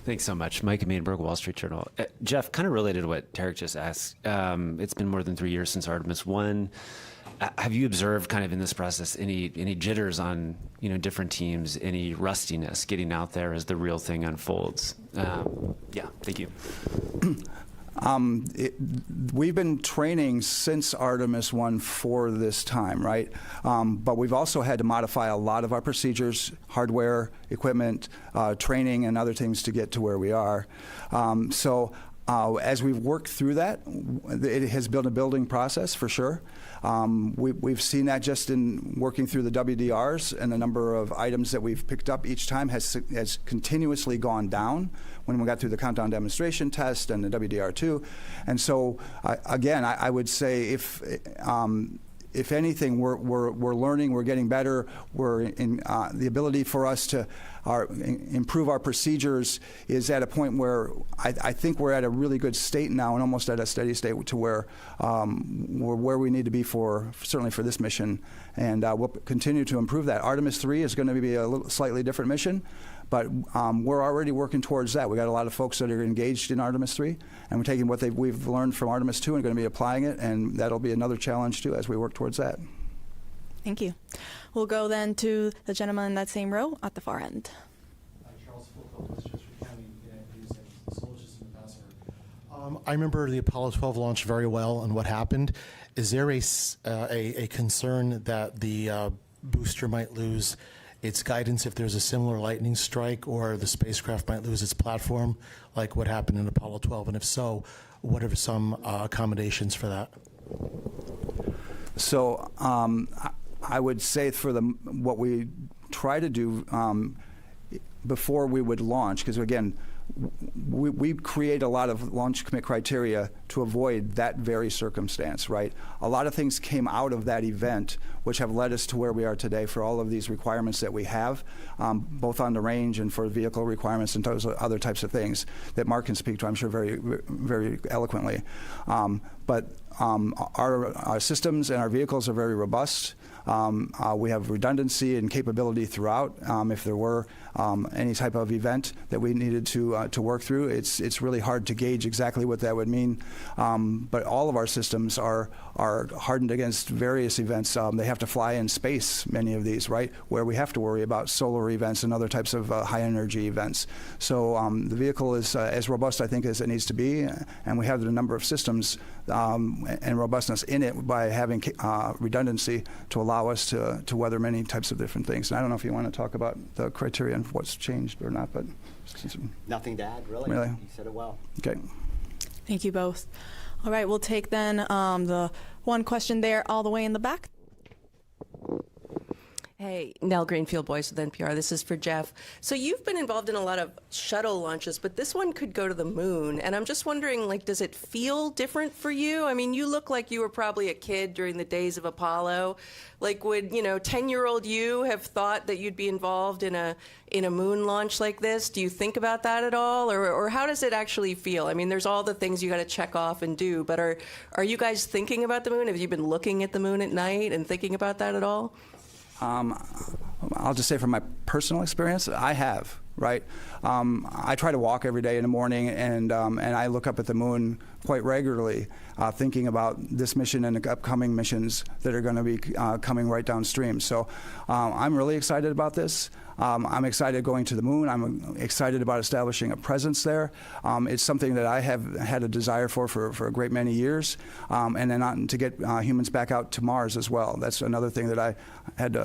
Thanks so much. Mike Mainberg, Wall Street Journal. Jeff, kind of related to what Tarek just asked, it's been more than 3 years since Artemis 1. Have you observed kind of in this process any jitters on different teams, any rustiness getting out there as the real thing unfolds? Yeah, thank you. We've been training since Artemis 1 for this time, right? But we've also had to modify a lot of our procedures, hardware, equipment, training, and other things to get to where we are. As we've worked through that, it has been a building process for sure. We've seen that just in working through the WDRs, and the number of items that we've picked up each time has continuously gone down when we got through the countdown demonstration test and the WDR2. And so, again, I would say if anything, we're learning, we're getting better. We're in the ability for us to improve our procedures is at a point where I think we're at a really good state now, and almost at a steady state to where we're where we need to be certainly for this mission, and we'll continue to improve that. Artemis 3 is going to be a slightly different mission, but we're already working towards that. We got a lot of folks that are engaged in Artemis 3, and we're taking what we've learned from Artemis 2 and going to be applying it, and that'll be another challenge too as we work towards that. Thank you. We'll go then to the gentleman in that same row at the far end. Charles Fulco, Westchester County News and Solar System Ambassador. I remember the Apollo 12 launch very well and what happened. Is there a concern that the booster might lose its guidance if there's a similar lightning strike, or the spacecraft might lose its platform, like what happened in Apollo 12? And if so, what are some accommodations for that? So I would say for what we try to do before we would launch, because again, we create a lot of launch commit criteria to avoid that very circumstance, right? A lot of things came out of that event which have led us to where we are today for all of these requirements that we have, both on the range and for vehicle requirements and those other types of things that Mark can speak to, I'm sure, very, very eloquently. But our systems and our vehicles are very robust. We have redundancy and capability throughout. If there were any type of event that we needed to work through, it's really hard to gauge exactly what that would mean. But all of our systems are hardened against various events. They have to fly in space, many of these, right, where we have to worry about solar events and other types of high energy events. So the vehicle is as robust, I think, as it needs to be, and we have the number of systems and robustness in it by having redundancy to allow us to weather many types of different things. And I don't know if you want to talk about the criteria and what's changed or not, but nothing to add, really. Really? You said it well. Okay. Thank you both. All right, we'll take then the one question there all the way in the back. Hey, Nell Greenfield, Voice with NPR. This is for Jeff. So you've been involved in a lot of shuttle launches, but this one could go to the moon. And I'm just wondering, like, does it feel different for you? I mean, you look like you were probably a kid during the days of Apollo. Like, would, 10-year-old you have thought that you'd be involved in a moon launch like this? Do you think about that at all? Or how does it actually feel? I mean, there's all the things you got to check off and do, but are you guys thinking about the moon? Have you been looking at the moon at night and thinking about that at all? I'll just say from my personal experience, I have, right? I try to walk every day in the morning, and I look up at the moon quite regularly, thinking about this mission and the upcoming missions that are going to be coming right downstream. So I'm really excited about this. I'm excited going to the moon. I'm excited about establishing a presence there. It's something that I have had a desire for a great many years, and then to get humans back out to Mars as well. That's another thing that I had.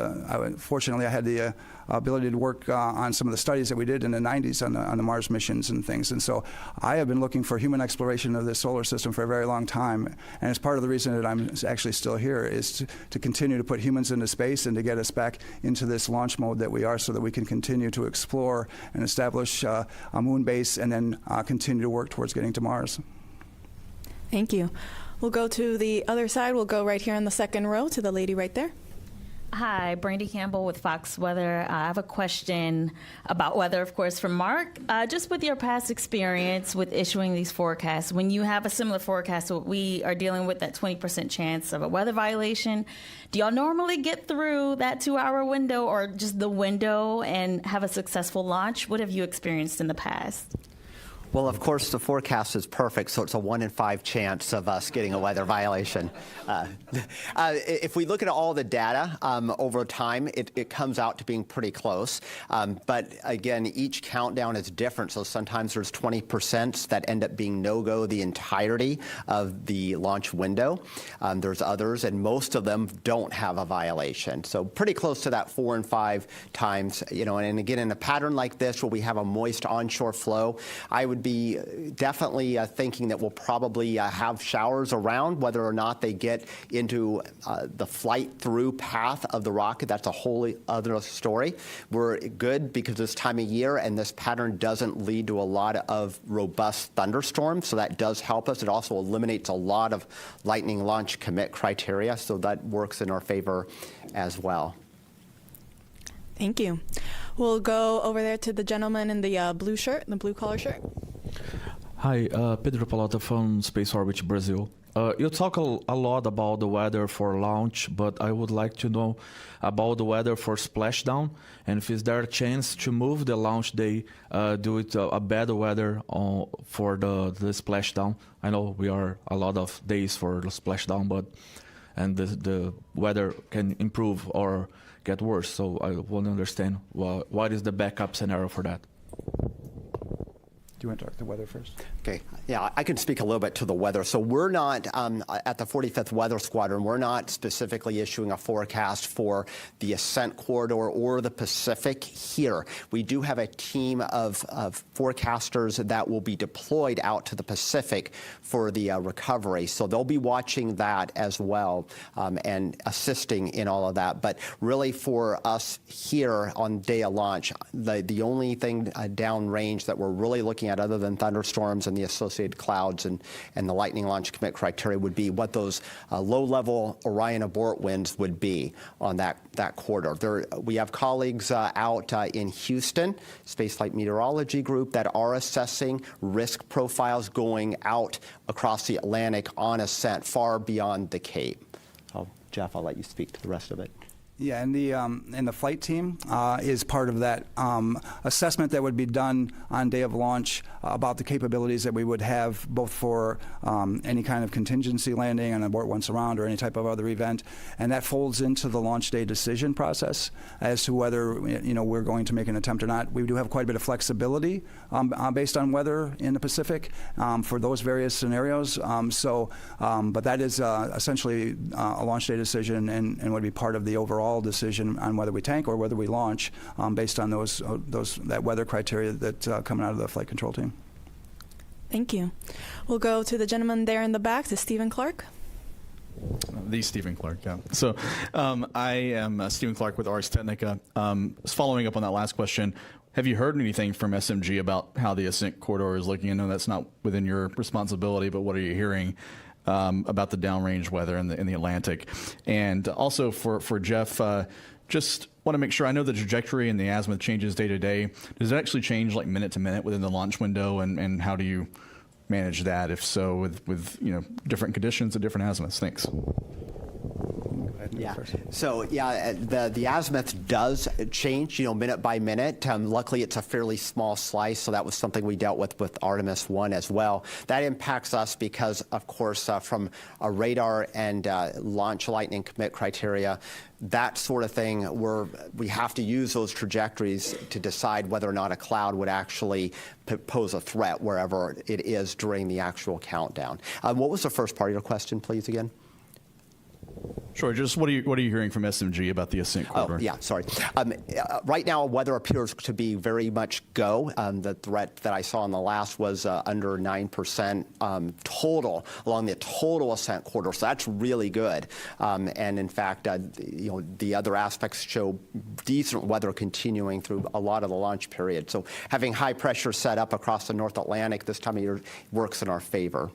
Fortunately, I had the ability to work on some of the studies that we did in the 90s on the Mars missions and things. And so I have been looking for human exploration of the solar system for a very long time. And it's part of the reason that I'm actually still here is to continue to put humans into space and to get us back into this launch mode that we are, so that we can continue to explore and establish a moon base and then continue to work towards getting to Mars. Thank you. We'll go to the other side. We'll go right here in the second row to the lady right there. Hi, Brandy Campbell with Fox Weather. I have a question about weather, of course, from Mark. Just with your past experience with issuing these forecasts, when you have a similar forecast to what we are dealing with, that 20% chance of a weather violation, do y'all normally get through that 2-hour window or just the window and have a successful launch? What have you experienced in the past? Well, of course, the forecast is perfect, so it's a 1 in 5 chance of us getting a weather violation. If we look at all the data over time, it comes out to being pretty close. But again, each countdown is different, so sometimes there's 20% that end up being no-go the entirety of the launch window. There's others, and most of them don't have a violation. So pretty close to that 4 in 5 times. And again, in a pattern like this where we have a moist onshore flow, I would be definitely thinking that we'll probably have showers around. Whether or not they get into the flight through path of the rocket, that's a whole other story. We're good because this time of year and this pattern doesn't lead to a lot of robust thunderstorms, so that does help us. It also eliminates a lot of lightning launch commit criteria, so that works in our favor as well. Thank you. We'll go over there to the gentleman in the blue shirt, the blue collar shirt. Hi, Pedro Palota from Space Orbit Brazil. You talk a lot about the weather for launch, but I would like to know about the weather for splashdown, and if is there a chance to move the launch day due to a bad weather for the splashdown. I know we are a lot of days for the splashdown, but the weather can improve or get worse. So I want to understand what is the backup scenario for that. Do you want to talk the weather first? Okay. Yeah, I can speak a little bit to the weather. So we're not, at the 45th Weather Squadron, we're not specifically issuing a forecast for the Ascent Corridor or the Pacific here. We do have a team of forecasters that will be deployed out to the Pacific for the recovery. So they'll be watching that as well and assisting in all of that. But really for us here on day of launch, the only thing downrange that we're really looking at other than thunderstorms and the associated clouds and the lightning launch commit criteria would be what those low-level Orion abort winds would be on that corridor. We have colleagues out in Houston, Space Flight Meteorology Group, that are assessing risk profiles going out across the Atlantic on ascent far beyond the Cape. Jeff, I'll let you speak to the rest of it. Yeah, and the flight team is part of that assessment that would be done on day of launch about the capabilities that we would have both for any kind of contingency landing, an abort once around, or any type of other event, and that folds into the launch day decision process as to whether we're going to make an attempt or not. We do have quite a bit of flexibility based on weather in the Pacific for those various scenarios. But that is essentially a launch day decision and would be part of the overall decision on whether we tank or whether we launch based on that weather criteria that coming out of the flight control team. Thank you. We'll go to the gentleman there in the back, to Stephen Clark. The Stephen Clark, yeah. So I am Stephen Clark with Ars Technica. Following up on that last question, have you heard anything from SMG about how the ascent corridor is looking? I know that's not within your responsibility, but what are you hearing about the downrange weather in the Atlantic? And also for Jeff, just want to make sure, I know the trajectory and the azimuth changes day to day. Does it actually change like minute to minute within the launch window, and how do you manage that, if so, with different conditions and different azimuths? Thanks. Yeah. So yeah, the azimuth does change, minute by minute. Luckily, it's a fairly small slice, so that was something we dealt with Artemis 1 as well. That impacts us because, of course, from a radar and launch lightning commit criteria, that sort of thing, we have to use those trajectories to decide whether or not a cloud would actually pose a threat wherever it is during the actual countdown. What was the first part of your question, please, again? Sure. Just what are you hearing from SMG about the ascent corridor? Oh, yeah, sorry. Right now, weather appears to be very much go. The threat that I saw in the last was under 9% total along the total ascent corridor, so that's really good. And in fact, the other aspects show decent weather continuing through a lot of the launch period. So having high pressure set up across the North Atlantic this time of year works in our favor.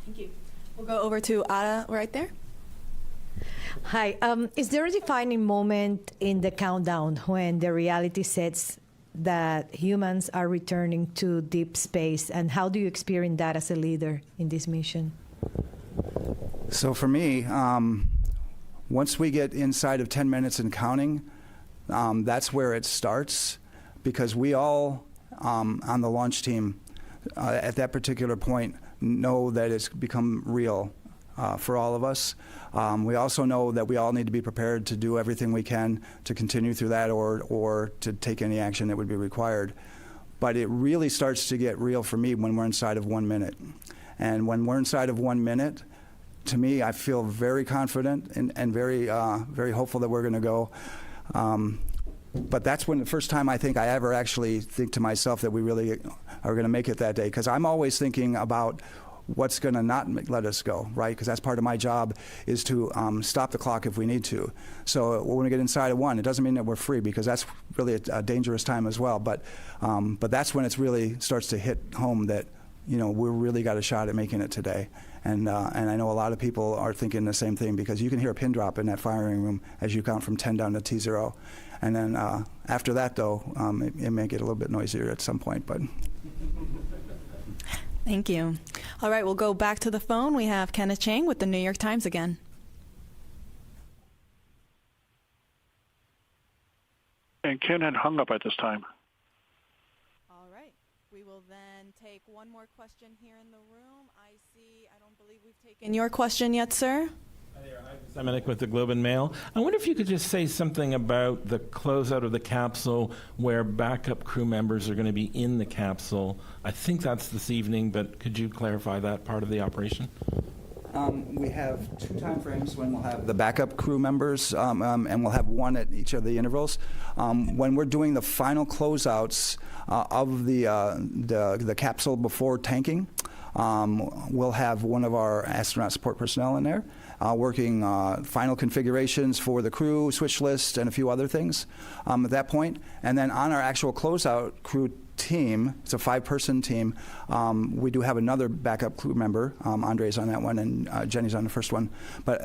Thank you. We'll go over to Ada right there. Hi. Is there a defining moment in the countdown when the reality sets that humans are returning to deep space, and how do you experience that as a leader in this mission? So for me, once we get inside of 10 minutes and counting, that's where it starts, because we all on the launch team at that particular point know that it's become real for all of us. We also know that we all need to be prepared to do everything we can to continue through that or to take any action that would be required. But it really starts to get real for me when we're inside of 1 minute. And when we're inside of 1 minute, to me, I feel very confident and very, very hopeful that we're going to go. But that's when the first time I think I ever actually think to myself that we really are going to make it that day, because I'm always thinking about what's going to not let us go, right? Because that's part of my job, is to stop the clock if we need to. So when we get inside of 1, it doesn't mean that we're free, because that's really a dangerous time as well. But that's when it really starts to hit home that we really got a shot at making it today. And I know a lot of people are thinking the same thing, because you can hear a pin drop in that firing room as you count from 10 down to T0. And then after that, though, it may get a little bit noisier at some point. But thank you. All right, we'll go back to the phone. We have Kenneth Chang with the New York Times again. And Ken had hung up at this time. All right. We will then take one more question here in the room. I don't believe we've taken your question yet, sir. Hi there. I'm Semenic with the Globe and Mail. I wonder if you could just say something about the closeout of the capsule, where backup crew members are going to be in the capsule. I think that's this evening, but could you clarify that part of the operation? We have 2 time frames when we'll have the backup crew members, and we'll have 1 at each of the intervals. When we're doing the final closeouts of the capsule before tanking, we'll have one of our astronaut support personnel in there working final configurations for the crew, switch list, and a few other things at that point. And then on our actual closeout crew team. It's a 5-person team. We do have another backup crew member. Andre's on that one, and Jenny's on the first one. But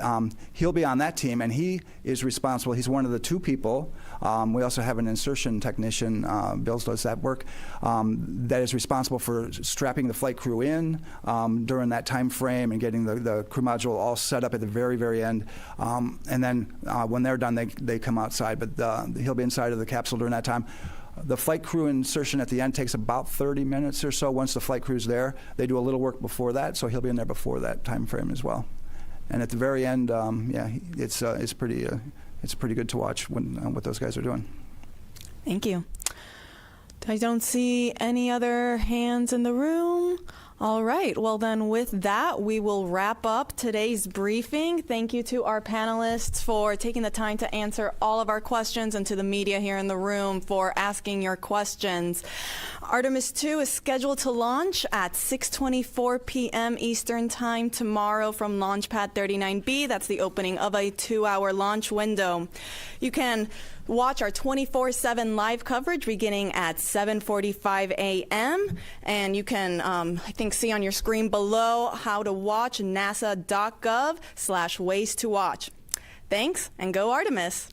he'll be on that team, and he is responsible. He's one of the 2 people. We also have an insertion technician, Bill does that work, that is responsible for strapping the flight crew in during that time frame and getting the crew module all set up at the very, very end. And then when they're done, they come outside. But he'll be inside of the capsule during that time. The flight crew insertion at the end takes about 30 minutes or so. Once the flight crew's there, they do a little work before that, so he'll be in there before that time frame as well. And at the very end, it's pretty good to watch what those guys are doing. Thank you. I don't see any other hands in the room. All right. Well, then with that, we will wrap up today's briefing. Thank you to our panelists for taking the time to answer all of our questions, and to the media here in the room for asking your questions. Artemis 2 is scheduled to launch at 6:24 p.m. Eastern Time tomorrow from Launch Pad 39B. That's the opening of a 2-hour launch window. You can watch our 24/7 live coverage beginning at 7:45 a.m. And you can, I think, see on your screen below how to watch nasa.gov/ways to watch. Thanks, and go Artemis.